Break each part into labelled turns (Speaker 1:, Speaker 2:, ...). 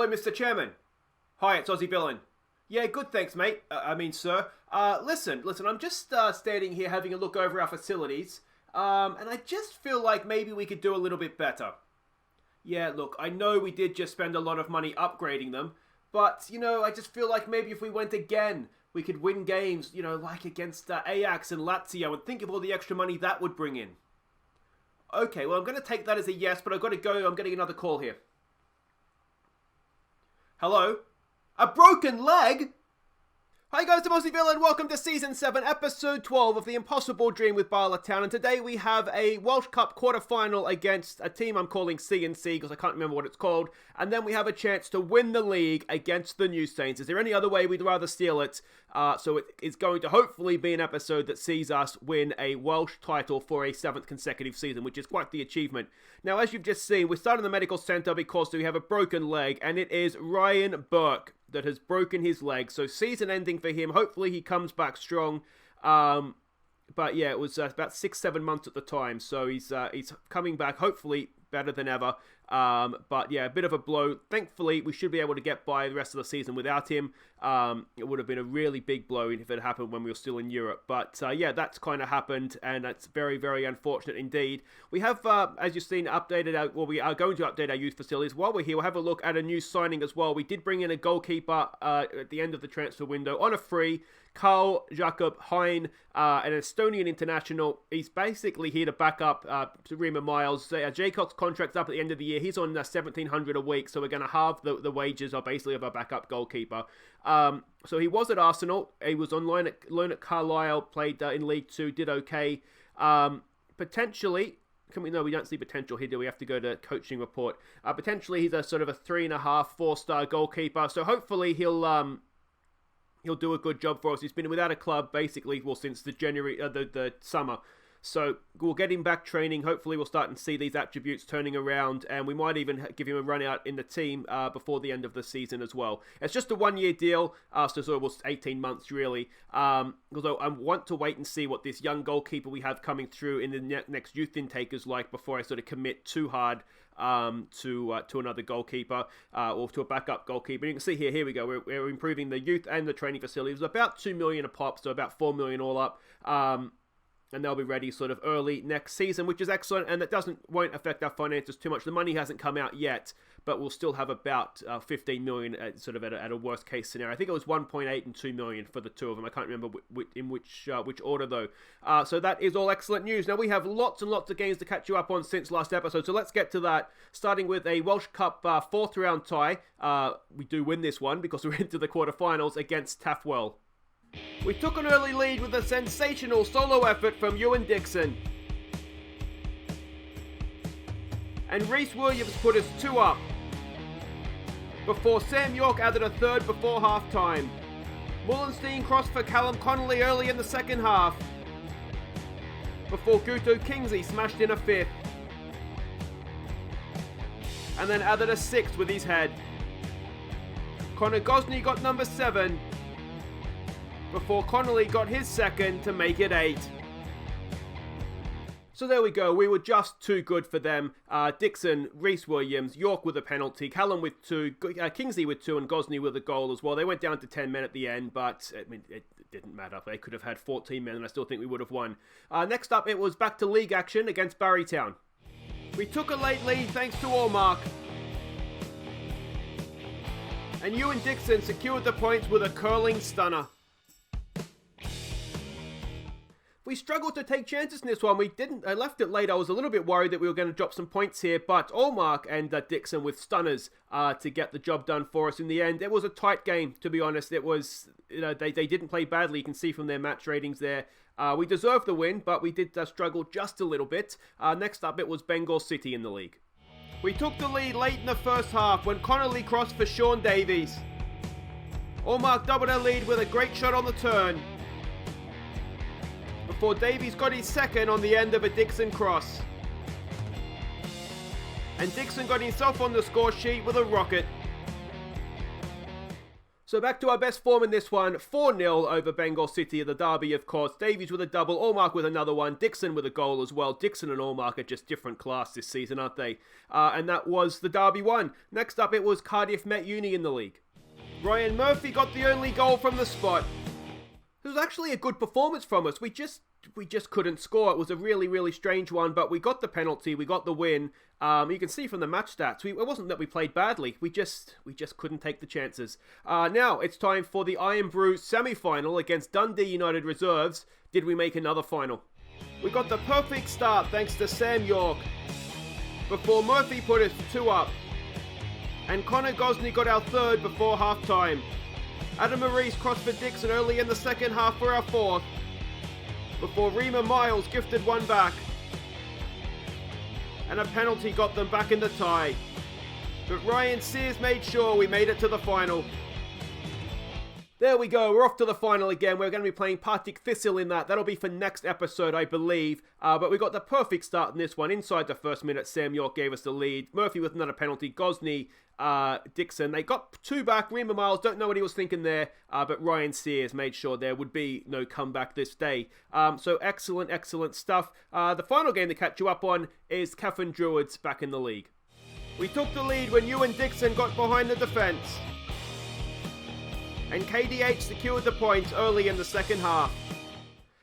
Speaker 1: Hello, Mr. Chairman. Hi, it's Aussie Villain. Yeah, good, thanks, mate. Sir. Listen, I'm just standing here having a look over our facilities, and I just feel like maybe we could do a little bit better. Yeah, look, I know we did just spend a lot of money upgrading them, but, I just feel like maybe if we went again, we could win games, like against Ajax and Lazio, and think of all the extra money that would bring in. Okay, well, I'm going to take that as a yes, but I've got to go. I'm getting another call here. Hello? A broken leg? Hi guys, I'm Aussie Villain. Welcome to Season 7, Episode 12 of The Impossible Dream with Bala Town. And today we have a Welsh Cup quarter-final against a team I'm calling C&C because I can't remember what it's called. And then we have a chance to win the league against the New Saints. Is there any other way we'd rather steal it? So it is going to hopefully be an episode that sees us win a Welsh title for a 7th consecutive season, which is quite the achievement. Now, as you've just seen, we're starting the medical centre because we have a broken leg, and it is Ryan Burke that has broken his leg. So season ending for him. Hopefully he comes back strong. But yeah, it was about 6-7 months at the time. So he's coming back, hopefully better than ever. But yeah, a bit of a blow. Thankfully, we should be able to get by the rest of the season without him. It would have been a really big blow if it happened when we were still in Europe. But yeah, that's kind of happened, and that's very, very unfortunate indeed. We have, as you've seen, we are going to update our youth facilities. While we're here, we'll have a look at a new signing as well. We did bring in a goalkeeper at the end of the transfer window on a free. Carl Jakob Hein, an Estonian international. He's basically here to back up Rima Miles. Jacob's contract's up at the end of the year. He's on $1,700 a week, so we're going to halve the wages of basically of a backup goalkeeper. So he was at Arsenal. He was on loan at Carlisle, played in League 2, did okay. Potentially, we don't see potential here, do we? Have to go to coaching report. Potentially, he's a sort of a 3.5, 4-star goalkeeper. So hopefully he'll do a good job for us. He's been without a club basically, since the summer. So we'll get him back training. Hopefully we'll start to see these attributes turning around, and we might even give him a run out in the team before the end of the season as well. It's just a 1-year deal, so sort of 18 months really. Although I want to wait and see what this young goalkeeper we have coming through in the next youth intake is like before I sort of commit too hard to another goalkeeper or to a backup goalkeeper. You can see here we go. We're improving the youth and the training facilities. About $2 million a pop, so about $4 million all up. And they'll be ready sort of early next season, which is excellent, and that won't affect our finances too much. The money hasn't come out yet, but we'll still have about $15 million sort of at a worst case scenario. I think it was 1.8 and 2 million for the two of them. I can't remember in which order though. So that is all excellent news. Now we have lots and lots of games to catch you up on since last episode, so let's get to that. Starting with a Welsh Cup 4th round tie. We do win this one because we're into the quarterfinals against Taffwell. We took an early lead with a sensational solo effort from Ewan Dixon. And Rhys Williams put us 2 up, before Sam York added a 3rd before half-time. Mullenstein crossed for Callum Connolly early in the second half, before Guto Kingsley smashed in a 5th. And then added a 6th with his head. Connor Gosney got number 7, before Connolly got his 2nd to make it 8. So there we go, we were just too good for them. Dixon, Rhys Williams, York with a penalty, Callum with 2, Kingsley with 2, and Gosney with a goal as well. They went down to 10 men at the end, but it didn't matter. They could have had 14 men and I still think we would have won. Next up, it was back to league action against Barrytown. We took a late lead thanks to Allmark. And Ewan Dixon secured the points with a curling stunner. We struggled to take chances in this one. I left it late. I was a little bit worried that we were going to drop some points here, but Allmark and Dixon with stunners to get the job done for us in the end. It was a tight game, to be honest. It was, they didn't play badly. You can see from their match ratings there. We deserved the win, but we did struggle just a little bit. Next up, it was Bengal City in the league. We took the lead late in the first half when Connolly crossed for Sean Davies. Allmark doubled our lead with a great shot on the turn, before Davies got his 2nd on the end of a Dixon cross. And Dixon got himself on the score sheet with a rocket. So back to our best form in this one, 4-0 over Bengal City, the derby of course. Davies with a double, Allmark with another one, Dixon with a goal as well. Dixon and Allmark are just different class this season, aren't they? And that was the derby one. Next up it was Cardiff Met Uni in the league. Ryan Murphy got the only goal from the spot. It was actually a good performance from us. We just couldn't score. It was a really, really strange one, but we got the penalty, we got the win. You can see from the match stats, it wasn't that we played badly. We just couldn't take the chances. Now it's time for the Iron Brew semi-final against Dundee United reserves. Did we make another final? We got the perfect start thanks to Sam York before Murphy put us 2 up. And Connor Gosney got our 3rd before half-time. Adam Maurice crossed for Dixon early in the second half for our 4th. Before Rima Miles gifted one back. And a penalty got them back in the tie. But Ryan Sears made sure we made it to the final. There we go, we're off to the final again. We're going to be playing Partick Thistle in that. That'll be for next episode, I believe. But we got the perfect start in this one. Inside the first minute, Sam York gave us the lead. Murphy with another penalty. Gosney, Dixon. They got 2 back. Rima Miles, don't know what he was thinking there. But Ryan Sears made sure there would be no comeback this day. So excellent, excellent stuff. The final game to catch you up on is Cavan Druids back in the league. We took the lead when Ewan Dixon got behind the defence. And KDH secured the points early in the second half.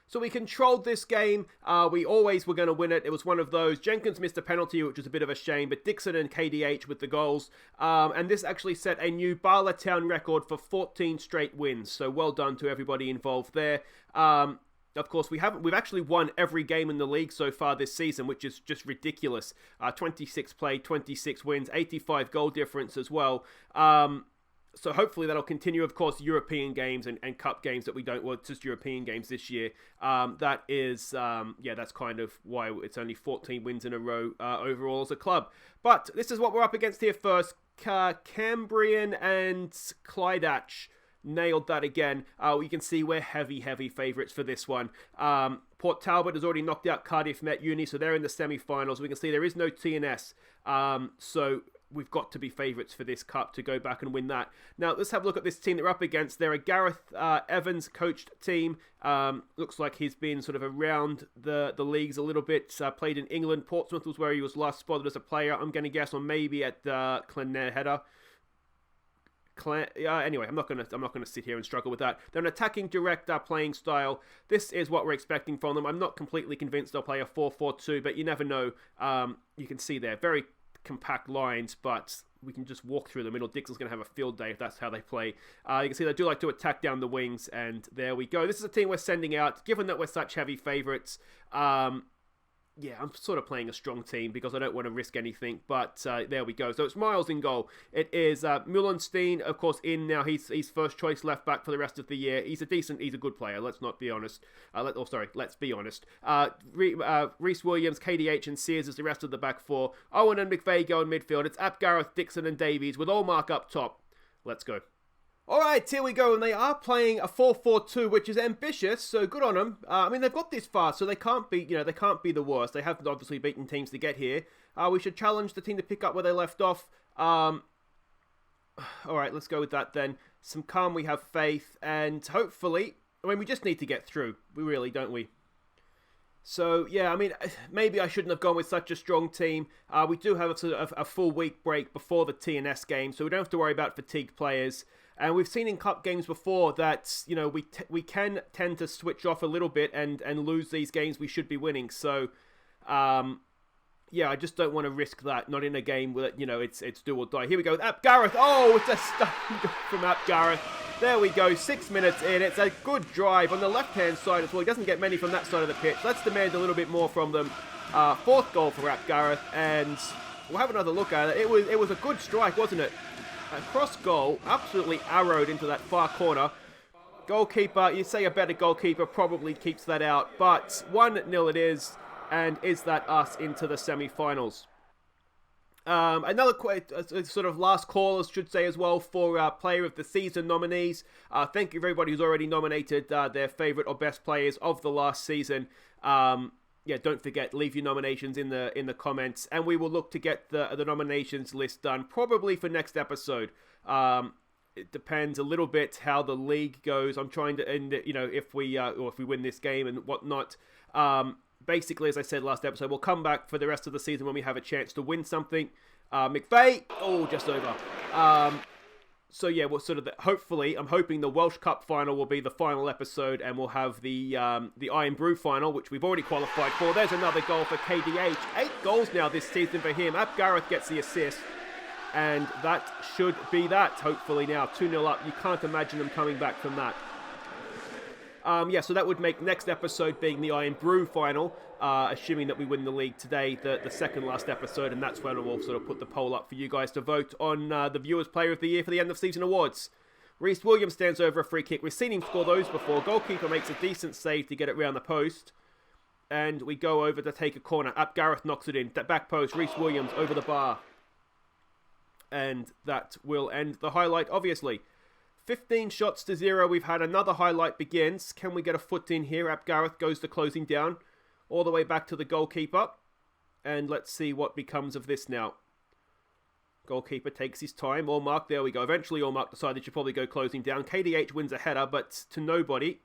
Speaker 1: So we controlled this game. We always were going to win it. It was one of those. Jenkins missed a penalty, which was a bit of a shame, but Dixon and KDH with the goals. And this actually set a new Bala Town record for 14 straight wins. So well done to everybody involved there. Of course, we've actually won every game in the league so far this season, which is just ridiculous. 26 played, 26 wins, 85 goal difference as well. So hopefully that'll continue. Of course, European games and cup games that we don't, well, just European games this year. That is, that's kind of why it's only 14 wins in a row overall as a club. But this is what we're up against here first. Cambrian and Clydach nailed that again. You can see we're heavy favourites for this one. Port Talbot has already knocked out Cardiff Met Uni, so they're in the semi-finals. We can see there is no TNS. So we've got to be favourites for this cup to go back and win that. Now, let's have a look at this team that we're up against. They're a Gareth Evans coached team. Looks like he's been sort of around the leagues a little bit. Played in England. Portsmouth was where he was last spotted as a player. I'm going to guess, or maybe at Clonheader. Anyway, I'm not gonna sit here and struggle with that. They're an attacking direct playing style. This is what we're expecting from them. I'm not completely convinced they'll play a 4-4-2, but you never know. You can see there, very compact lines, but we can just walk through the middle. Dixon's going to have a field day if that's how they play. You can see they do like to attack down the wings, and there we go. This is a team we're sending out, given that we're such heavy favourites. I'm sort of playing a strong team because I don't want to risk anything, but there we go. So it's Miles in goal. It is Mullenstein, of course, in now. He's first choice left back for the rest of the year. He's a good player. Let's not be honest. Let's be honest. Reece Williams, KDH, and Sears is the rest of the back four. Owen and McVeigh go in midfield. It's Ap Gareth, Dixon, and Davies with Allmark up top. Let's go. Alright, here we go, and they are playing a 4-4-2, which is ambitious, so good on them. They've got this far, so they can't be the worst. They haven't obviously beaten teams to get here. We should challenge the team to pick up where they left off. Alright, let's go with that then. Some calm, we have faith, and hopefully, we just need to get through. We really, don't we? So, maybe I shouldn't have gone with such a strong team. We do have a full week break before the TNS game, so we don't have to worry about fatigued players. And we've seen in cup games before that, we can tend to switch off a little bit and lose these games we should be winning. So, I just don't want to risk that. Not in a game where, it's do or die. Here we go with Ap Gareth. Oh, it's a stun from Ap Gareth. There we go, 6 minutes in. It's a good drive on the left-hand side as well. He doesn't get many from that side of the pitch. Let's demand a little bit more from them. Fourth goal for Ap Gareth, and we'll have another look at it. It was a good strike, wasn't it? A cross goal, absolutely arrowed into that far corner. Goalkeeper, you say a better goalkeeper probably keeps that out, but 1-0 it is, and is that us into the semi-finals? Another sort of last call, I should say as well, for Player of the Season nominees. Thank you everybody who's already nominated their favourite or best players of the last season. Don't forget, leave your nominations in the comments, and we will look to get the nominations list done probably for next episode. it depends a little bit how the league goes. I'm trying to end it, if we win this game and whatnot. Basically, as I said last episode, we'll come back for the rest of the season when we have a chance to win something. McVeigh, just over. So yeah, we'll sort of hopefully, I'm hoping the Welsh Cup final will be the final episode, and we'll have the Iron Brew final, which we've already qualified for. There's another goal for KDH. 8 goals now this season for him. Ap Gareth gets the assist, and that should be that. Hopefully now 2-0 up. You can't imagine them coming back from that. So that would make next episode being the Iron Brew final, assuming that we win the league today, the second last episode, and that's when we'll sort of put the poll up for you guys to vote on the Viewers Player of the Year for the end of season awards. Rhys Williams stands over a free kick. We've seen him score those before. Goalkeeper makes a decent save to get it round the post, and we go over to take a corner. Ap Gareth knocks it in. That back post, Rhys Williams over the bar, and that will end the highlight, obviously. 15 shots to 0. We've had another highlight begins. Can we get a foot in here? Ap Gareth goes to closing down. All the way back to the goalkeeper. And let's see what becomes of this now. Goalkeeper takes his time. Allmark, there we go. Eventually Allmark decided he should probably go closing down. KDH wins a header, but to nobody.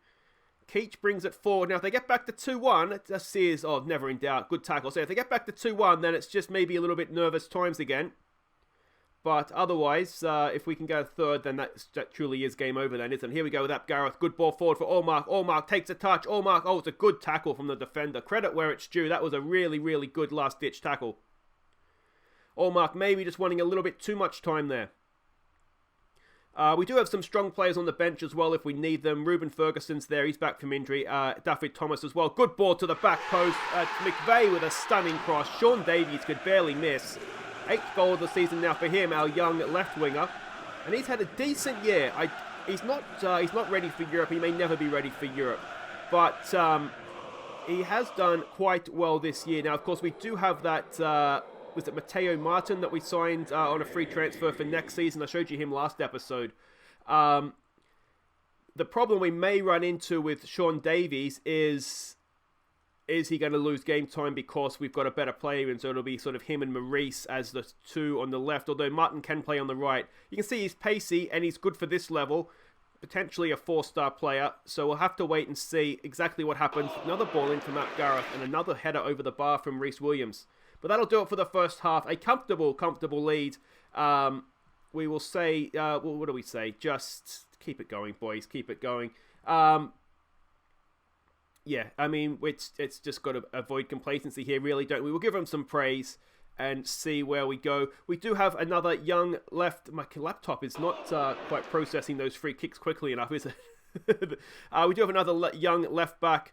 Speaker 1: Keach brings it forward. Now if they get back to 2-1, Sears, never in doubt. Good tackle. So if they get back to 2-1, then it's just maybe a little bit nervous times again. But otherwise, if we can go third, then that truly is game over then, isn't it? Here we go with Ap Gareth. Good ball forward for Allmark. Allmark takes a touch. Allmark, it's a good tackle from the defender. Credit where it's due. That was a really, really good last-ditch tackle. Allmark maybe just wanting a little bit too much time there. We do have some strong players on the bench as well if we need them. Ruben Ferguson's there. He's back from injury. David Thomas as well. Good ball to the back post. McVeigh with a stunning cross. Sean Davies could barely miss. 8th goal of the season now for him, our young left winger, and he's had a decent year. He's not ready for Europe. He may never be ready for Europe, but he has done quite well this year. Now, of course, we do have that. Was it Mateo Martin that we signed on a free transfer for next season? I showed you him last episode. The problem we may run into with Sean Davies is he going to lose game time because we've got a better player, and so it'll be sort of him and Maurice as the two on the left, although Martin can play on the right. You can see he's pacey and he's good for this level, potentially a 4-star player, so we'll have to wait and see exactly what happens. Another ball in from Ap Gareth and another header over the bar from Rhys Williams. But that'll do it for the first half. A comfortable lead. We will say, what do we say? Just keep it going, boys. Keep it going. Yeah, I mean, it's just got to avoid complacency here, really, don't we? We'll give them some praise and see where we go. We do have another young left... My laptop is not quite processing those free kicks quickly enough, is it? We do have another young left back,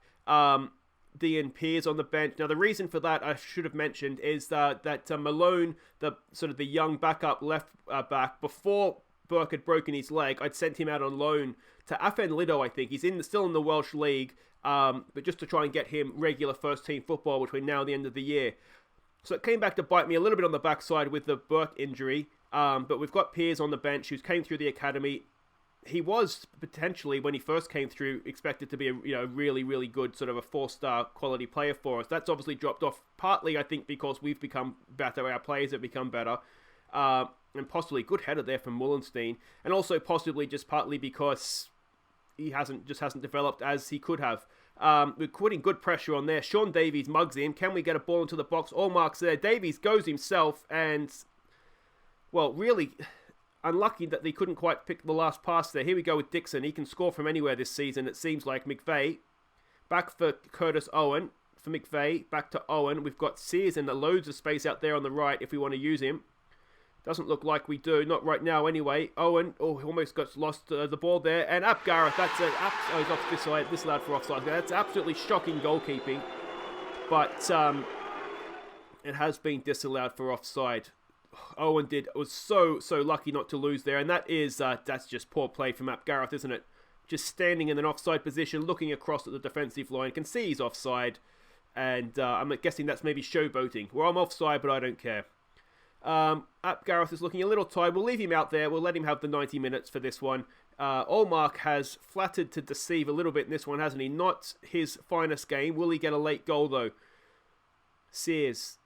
Speaker 1: Dean Pears, on the bench. Now, the reason for that, I should have mentioned, is that Malone, the young backup left back, before Burke had broken his leg, I'd sent him out on loan to FM20, I think. He's still in the Welsh League, but just to try and get him regular first-team football between now and the end of the year. So it came back to bite me a little bit on the backside with the Burke injury, but we've got Pears on the bench, who came through the academy. He was potentially, when he first came through, expected to be a really, really good sort of a 4-star quality player for us. That's obviously dropped off, partly, I think, because we've become better, our players have become better, and possibly good header there from Mullenstein, and also possibly just partly because he hasn't developed as he could have. We're putting good pressure on there. Sean Davies mugs him. Can we get a ball into the box? Allmark's there. Davies goes himself, and, well, really unlucky that they couldn't quite pick the last pass there. Here we go with Dixon. He can score from anywhere this season, it seems like. McVeigh, back for Curtis Owen. For McVeigh, back to Owen. We've got Sears and loads of space out there on the right if we want to use him. Doesn't look like we do. Not right now anyway. Owen, he almost got lost the ball there. And Ap Gareth, that's it. He's off this side, this lad for offside. That's absolutely shocking goalkeeping. But it has been disallowed for offside. Owen was so lucky not to lose there. And that's just poor play from Ap Gareth, isn't it? Just standing in an offside position, looking across at the defensive line. Can see he's offside. And I'm guessing that's maybe showboating. Well, I'm offside, but I don't care. Ap Gareth is looking a little tired. We'll leave him out there. We'll let him have the 90 minutes for this one. Allmark has flattered to deceive a little bit in this one, hasn't he? Not his finest game. Will he get a late goal, though? Sears.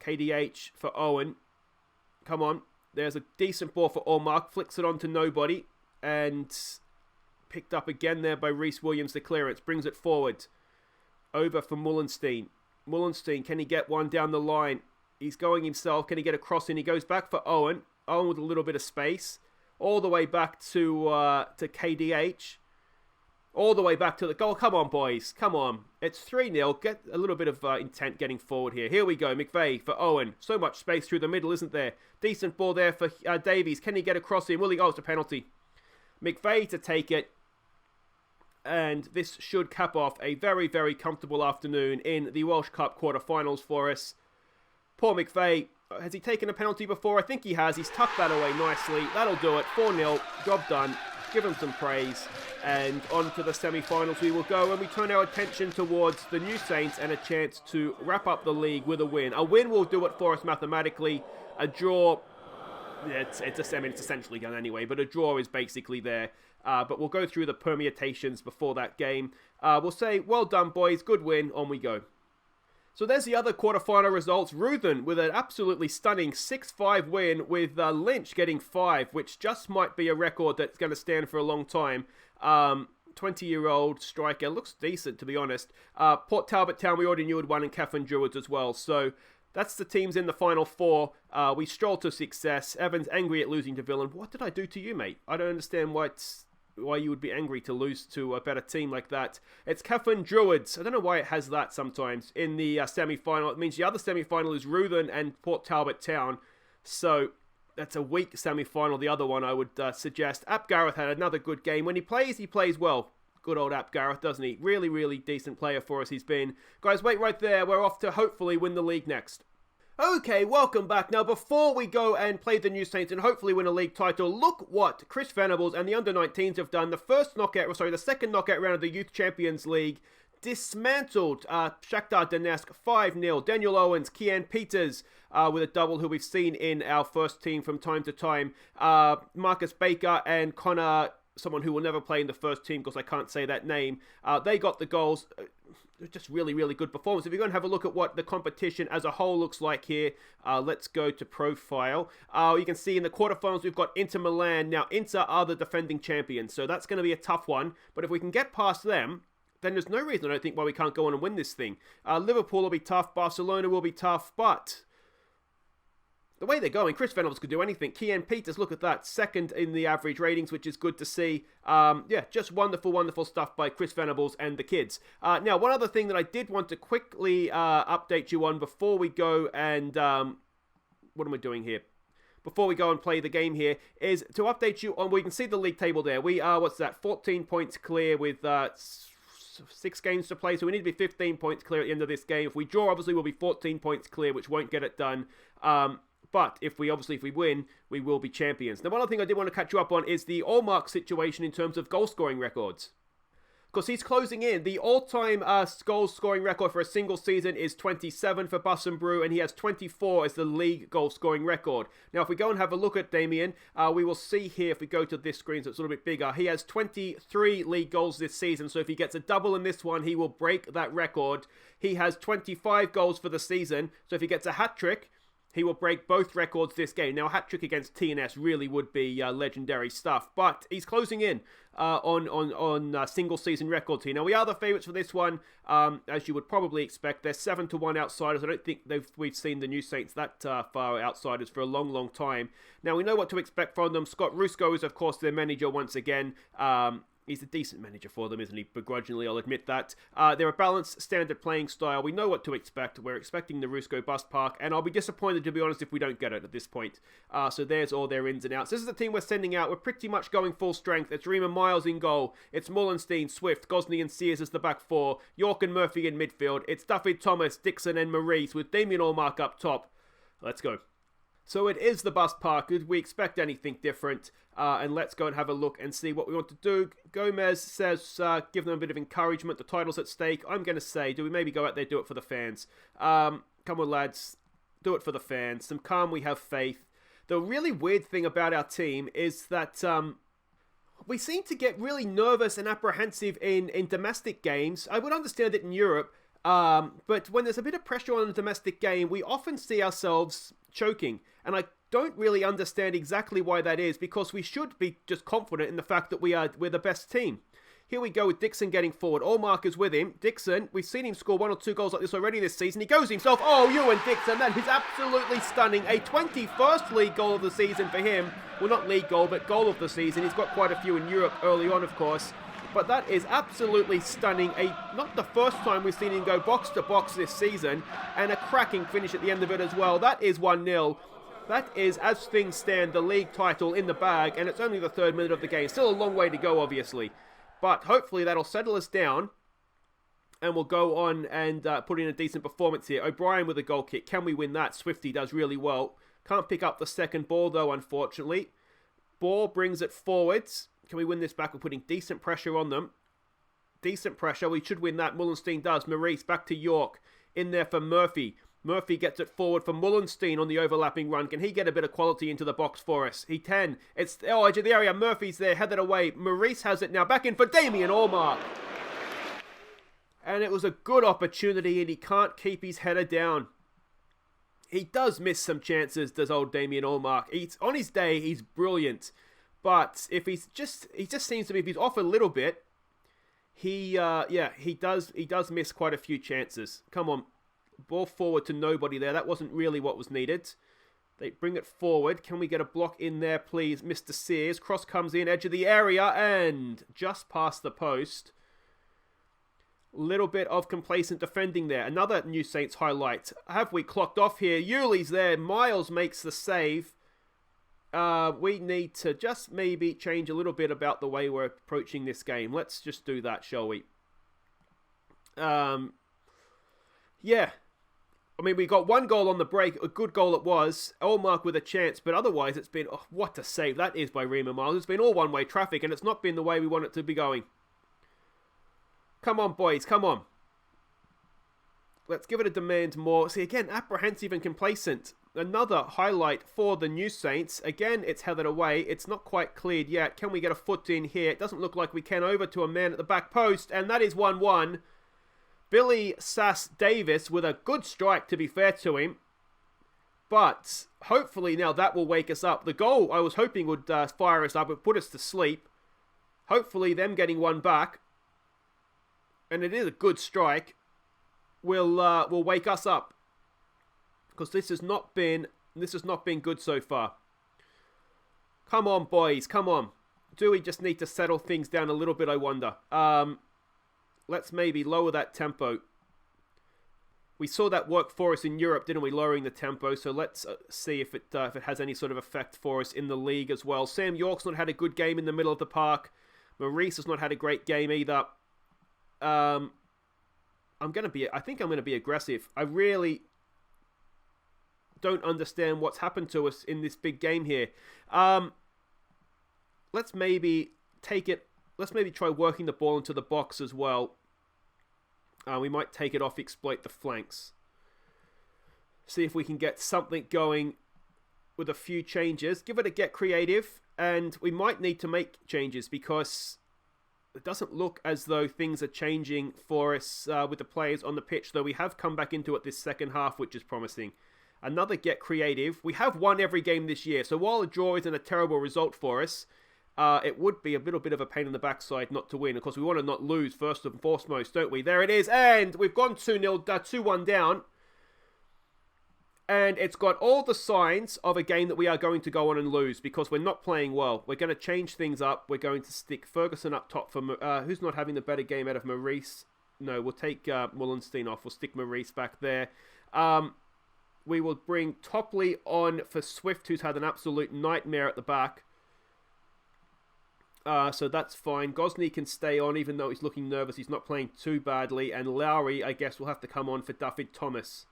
Speaker 1: KDH for Owen. Come on. There's a decent ball for Allmark. Flicks it on to nobody. and picked up again there by Reece Williams. The clearance brings it forward. Over for Mullenstein. Mullenstein, can he get one down the line? He's going himself. Can he get a cross in? He goes back for Owen. Owen with a little bit of space. All the way back to KDH. All the way back to the goal. Come on, boys. Come on. It's 3-0. Get a little bit of intent getting forward here. Here we go. McVeigh for Owen. So much space through the middle, isn't there? Decent ball there for Davies. Can he get across in? Will he? Oh, it's a penalty. McVeigh to take it. And this should cap off a very, very comfortable afternoon in the Welsh Cup quarterfinals for us. Poor McVeigh. Has he taken a penalty before? I think he has. He's tucked that away nicely. That'll do it. 4-0. Job done. Give him some praise. And on to the semi-finals we will go. And we turn our attention towards the New Saints and a chance to wrap up the league with a win. A win will do it for us mathematically. A draw, it's essentially done anyway. But a draw is basically there. But we'll go through the permutations before that game. We'll say, well done, boys. Good win. On we go. So there's the other quarterfinal results. Ruthen with an absolutely stunning 6-5 win with Lynch getting 5, which just might be a record that's going to stand for a long time. 20-year-old striker. Looks decent, to be honest. Port Talbot Town, we already knew had won, and Kefin Druids as well. So that's the teams in the final 4. We stroll to success. Evans angry at losing to Villain. What did I do to you, mate? I don't understand why you would be angry to lose to a better team like that. It's Kefin Druids. I don't know why it has that sometimes in the semi-final. It means the other semi-final is Ruthen and Port Talbot Town. So that's a weak semi-final. The other one I would suggest. Ap Gareth had another good game. When he plays well. Good old Ap Gareth, doesn't he? Really, really decent player for us he's been. Guys, wait right there. We're off to hopefully win the league next. Okay, welcome back. Now, before we go and play the New Saints and hopefully win a league title, look what Chris Venables and the under-19s have done. The second knockout round of the Youth Champions League dismantled Shakhtar Donetsk 5-0. Daniel Owens, Kian Peters with a double who we've seen in our first team from time to time. Marcus Baker and Connor, someone who will never play in the first team because I can't say that name. They got the goals. Just really, really good performance. If you're going to have a look at what the competition as a whole looks like here, let's go to profile. You can see in the quarterfinals we've got Inter Milan. Now, Inter are the defending champions, so that's going to be a tough one. But if we can get past them, then there's no reason, I don't think, why we can't go on and win this thing. Liverpool will be tough. Barcelona will be tough. But the way they're going, Chris Venables could do anything. Kian Peters, look at that. Second in the average ratings, which is good to see. Just wonderful, wonderful stuff by Chris Venables and the kids. Now, one other thing that I did want to quickly update you on before we go and... what am I doing here? Before we go and play the game here, is to update you on... We can see the league table there. We are, 14 points clear with 6 games to play. So we need to be 15 points clear at the end of this game. If we draw, obviously, we'll be 14 points clear, which won't get it done. But if we win, we will be champions. Now, one other thing I did want to catch you up on is the Allmark situation in terms of goal-scoring records. Because he's closing in. The all-time goal-scoring record for a single season is 27 for Bus and Brew, and he has 24 as the league goal-scoring record. Now, if we go and have a look at Damien, we will see here, if we go to this screen so it's a little bit bigger, he has 23 league goals this season, so if he gets a double in this one, he will break that record. He has 25 goals for the season, so if he gets a hat-trick, he will break both records this game. Now, a hat-trick against TNS really would be legendary stuff. But he's closing in on single-seaon records here. Now, we are the favourites for this one, as you would probably expect. They're 7-1 outsiders. I don't think we've seen the New Saints that far outsiders for a long, long time. Now, we know what to expect from them. Scott Rusko is, of course, their manager once again. He's a decent manager for them, isn't he? Begrudgingly, I'll admit that. They're a balanced, standard playing style. We know what to expect. We're expecting the Rusko Bus Park, and I'll be disappointed, to be honest, if we don't get it at this point. So there's all their ins and outs. This is the team we're sending out. We're pretty much going full strength. It's Riemann Miles in goal. It's Mullenstein, Swift, Gosney and Sears as the back 4. York and Murphy in midfield. It's Duffy, Thomas, Dixon and Maurice with Damien Allmark up top. Let's go. So it is the Bus Park. Did we expect anything different? And let's go and have a look and see what we want to do. Gomez says, give them a bit of encouragement. The title's at stake. I'm going to say, do we maybe go out there, do it for the fans? Come on, lads. Do it for the fans. Some calm, we have faith. The really weird thing about our team is that we seem to get really nervous and apprehensive in domestic games. I would understand it in Europe. But when there's a bit of pressure on the domestic game, we often see ourselves choking. And I don't really understand exactly why that is, because we should be just confident in the fact that we're the best team. Here we go with Dixon getting forward. Allmark is with him. Dixon, we've seen him score 1 or 2 goals like this already this season. He goes himself. Oh, Ewan Dixon, that is absolutely stunning. A 21st league goal of the season for him. Well, not league goal, but goal of the season. He's got quite a few in Europe early on, of course. But that is absolutely stunning. Not the first time we've seen him go box to box this season. And a cracking finish at the end of it as well. That is 1-0. That is, as things stand, the league title in the bag. And it's only the 3rd minute of the game. Still a long way to go, obviously. But hopefully that'll settle us down. And we'll go on and put in a decent performance here. O'Brien with a goal kick. Can we win that? Swifty does really well. Can't pick up the second ball, though, unfortunately. Ball brings it forwards. Can we win this back? We're putting decent pressure on them. Decent pressure. We should win that. Mullenstein does. Maurice back to York. In there for Murphy. Murphy gets it forward for Mullenstein on the overlapping run. Can he get a bit of quality into the box for us? He can. It's edge of the area. Murphy's there. Headed away. Maurice has it now. Back in for Damien Allmark. And it was a good opportunity, and he can't keep his header down. He does miss some chances, does old Damien Allmark. On his day, he's brilliant. But if he just seems to be, if he's off a little bit, he does miss quite a few chances. Come on. Ball forward to nobody there. That wasn't really what was needed. They bring it forward. Can we get a block in there, please? Mr. Sears. Cross comes in, edge of the area, and just past the post. Little bit of complacent defending there. Another New Saints highlight. Have we clocked off here? Yuli's there. Miles makes the save. We need to just maybe change a little bit about the way we're approaching this game. Let's just do that, shall we? Yeah. I mean, we got 1 goal on the break. A good goal it was. Allmark with a chance, but otherwise it's been... Oh, what a save that is by Rima Miles. It's been all one-way traffic, and it's not been the way we want it to be going. Come on, boys. Come on. Let's give it a demand more. See, again, apprehensive and complacent. Another highlight for the New Saints. Again, it's headed away. It's not quite cleared yet. Can we get a foot in here? It doesn't look like we can. Over to a man at the back post, and that is 1-1. Billy Sass Davis with a good strike, to be fair to him. But hopefully now that will wake us up. The goal I was hoping would fire us up. It put us to sleep. Hopefully them getting one back, and it is a good strike, will wake us up. Because this has not been good so far. Come on, boys. Come on. Do we just need to settle things down a little bit, I wonder? Let's maybe lower that tempo. We saw that work for us in Europe, didn't we? Lowering the tempo. So let's see if it has any sort of effect for us in the league as well. Sam York's not had a good game in the middle of the park. Maurice has not had a great game either. I think I'm going to be aggressive. I really don't understand what's happened to us in this big game here. Let's maybe take it. Let's maybe try working the ball into the box as well. We might take it off, exploit the flanks. See if we can get something going with a few changes. Give it a get creative, and we might need to make changes because it doesn't look as though things are changing for us with the players on the pitch, though we have come back into it this second half, which is promising. Another get creative. We have won every game this year, so while a draw isn't a terrible result for us, it would be a little bit of a pain in the backside not to win. Of course, we want to not lose first and foremost, don't we? There it is, and we've gone 2-1 down. And it's got all the signs of a game that we are going to go on and lose because we're not playing well. We're going to change things up. We're going to stick Ferguson up top for... who's not having the better game out of Maurice? No, we'll take Mullenstein off. We'll stick Maurice back there. We will bring Topley on for Swift, who's had an absolute nightmare at the back. So that's fine. Gosney can stay on, even though he's looking nervous. He's not playing too badly. And Lowry, I guess, will have to come on for David Thomas.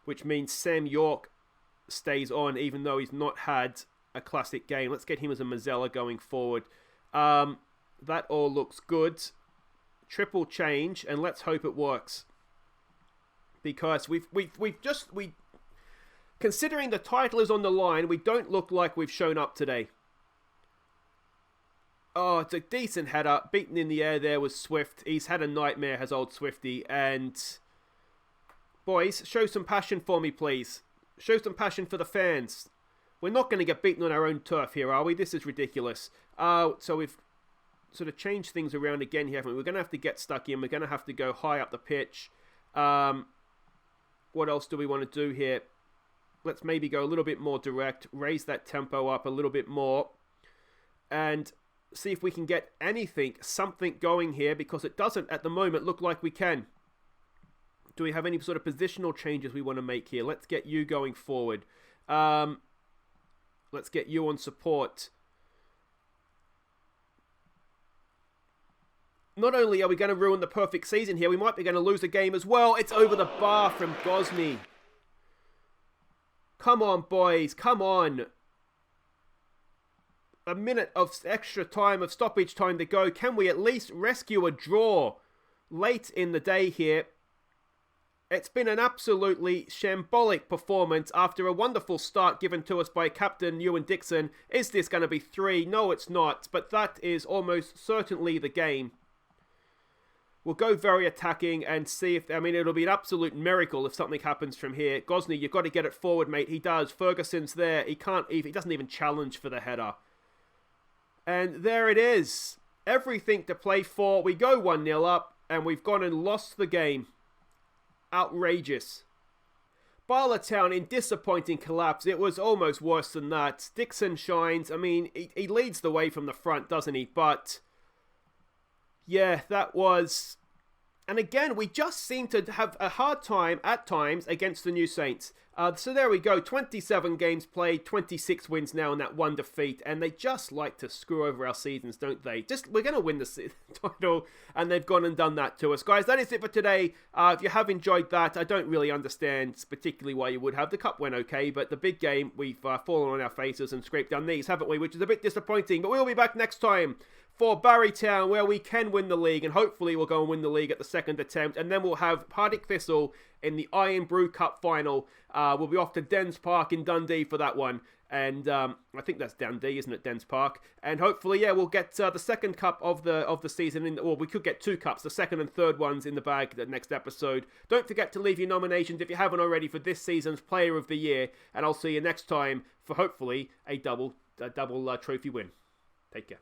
Speaker 1: Which means Sam York stays on, even though he's not had a classic game. Let's get him as a Mazzella going forward. That all looks good. Triple change, and let's hope it works. Because considering the title is on the line, we don't look like we've shown up today. Oh, it's a decent header. Beaten in the air there was Swift. He's had a nightmare, has old Swifty. And boys, show some passion for me, please. Show some passion for the fans. We're not going to get beaten on our own turf here, are we? This is ridiculous. So we've sort of changed things around again here, haven't we? We're going to have to get stuck in. We're going to have to go high up the pitch. What else do we want to do here? Let's maybe go a little bit more direct. Raise that tempo up a little bit more. And see if we can get something going here, because it doesn't at the moment look like we can. Do we have any sort of positional changes we want to make here? Let's get you going forward. Let's get you on support. Not only are we going to ruin the perfect season here, we might be going to lose a game as well. It's over the bar from Gosney. Come on, boys. Come on. A minute of extra time, of stoppage time to go. Can we at least rescue a draw late in the day here? It's been an absolutely shambolic performance after a wonderful start given to us by Captain Ewan Dixon. Is this going to be 3? No, it's not. But that is almost certainly the game. We'll go very attacking and see if... I mean, it'll be an absolute miracle if something happens from here. Gosney, you've got to get it forward, mate. He does. Ferguson's there. He doesn't even challenge for the header. And there it is. Everything to play for. We go 1-0 up and we've gone and lost the game. Outrageous. Bala Town in disappointing collapse. It was almost worse than that. Dixon shines. I mean, he leads the way from the front, doesn't he? But yeah, that was... And again, we just seem to have a hard time at times against the New Saints. So there we go. 27 games played, 26 wins now and that 1 defeat. And they just like to screw over our seasons, don't they? We're going to win the title, and they've gone and done that to us. Guys, that is it for today. If you have enjoyed that, I don't really understand particularly why you would have. The cup went okay, but the big game, we've fallen on our faces and scraped our knees, haven't we? Which is a bit disappointing. But we'll be back next time for Barrytown, where we can win the league, and hopefully we'll go and win the league at the second attempt, and then we'll have Partick Thistle in the Iron Brew Cup final. We'll be off to Dens Park in Dundee for that one, and I think that's Dundee, isn't it? Dens Park, and hopefully, yeah, we'll get the second cup of the season, or we could get 2 cups, the second and third ones in the bag the next episode. Don't forget to leave your nominations if you haven't already for this season's Player of the Year, and I'll see you next time for hopefully a double trophy win. Take care.